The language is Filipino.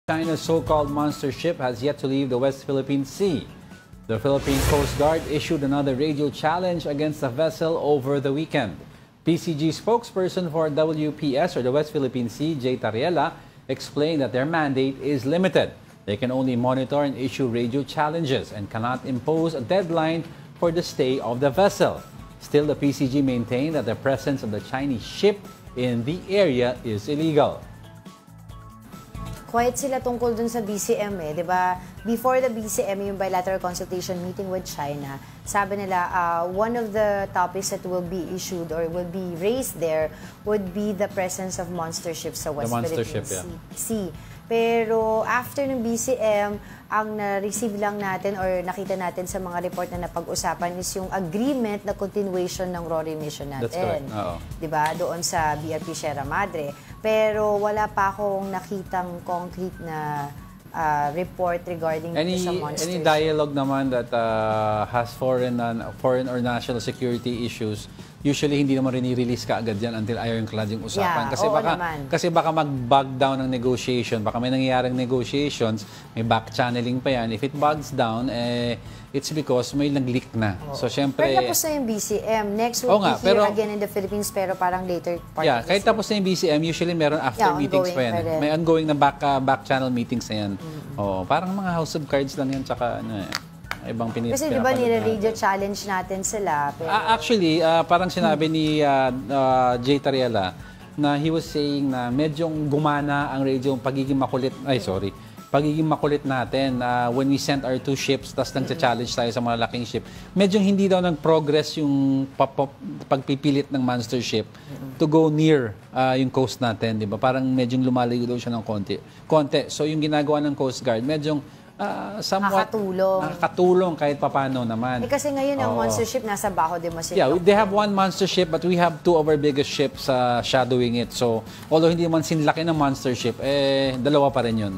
China's so-called monster ship has yet to leave the West Philippine Sea. The Philippine Coast Guard issued another radio challenge against the vessel over the weekend. PCG spokesperson for WPS, or the West Philippine Sea, Jay Tariela, explained that their mandate is limited. They can only monitor and issue radio challenges and cannot impose a deadline for the stay of the vessel. Still, the PCG maintained that the presence of the Chinese ship in the area is illegal. Quiet sila tungkol dun sa BCM di ba? Before the BCM, yung bilateral consultation meeting with China, sabi nila, one of the topics that will be issued or will be raised there would be the presence of monster ships sa West Philippine Sea. Pero after ng BCM, ang na-receive lang natin or nakita natin sa mga report na napag-usapan is yung agreement na continuation ng RORI mission natin. That's correct. Diba? Doon sa BRP Sierra Madre. Pero wala pa akong nakitang concrete na report regarding sa monster Any dialogue naman that has foreign or national security issues, usually hindi naman rini-release ka agad yan until ironclad yung usapan. Kasi baka mag-bog down ng negotiation, baka may nangyayaring negotiations, may back-channeling pa yan. If it bogs down, it's because may nag-leak na. So, syempre... Pero tapos na yung BCM. Next we'll be here again in the Philippines, pero parang later part of kahit tapos na yung BCM, usually meron after meetings pa yan. May ongoing na back-channel meetings na yan. Parang mga house of cards lang yan, tsaka ibang pinipilitan. Kasi di ba nire-radio challenge natin sila? Pero... Actually, parang sinabi ni Jay Tariela na he was saying na medyong gumana ang radio, pagiging makulit natin when we sent our 2 ships, tas nagcha-challenge tayo sa mga laking ship. Medyong hindi daw nag-progress yung pagpipilit ng monster ship to go near yung coast natin, di ba? Parang medyong lumalayo daw siya ng konti. So yung ginagawa ng Coast Guard, medyong somewhat nakakatulong kahit papano naman. Kasi ngayon ang monster ship nasa Bajo de Masinloc. Yeah, they have 1 monster ship but we have 2 of our biggest ships shadowing it. So although hindi man sinlaki ng monster ship, dalawa pa rin yun.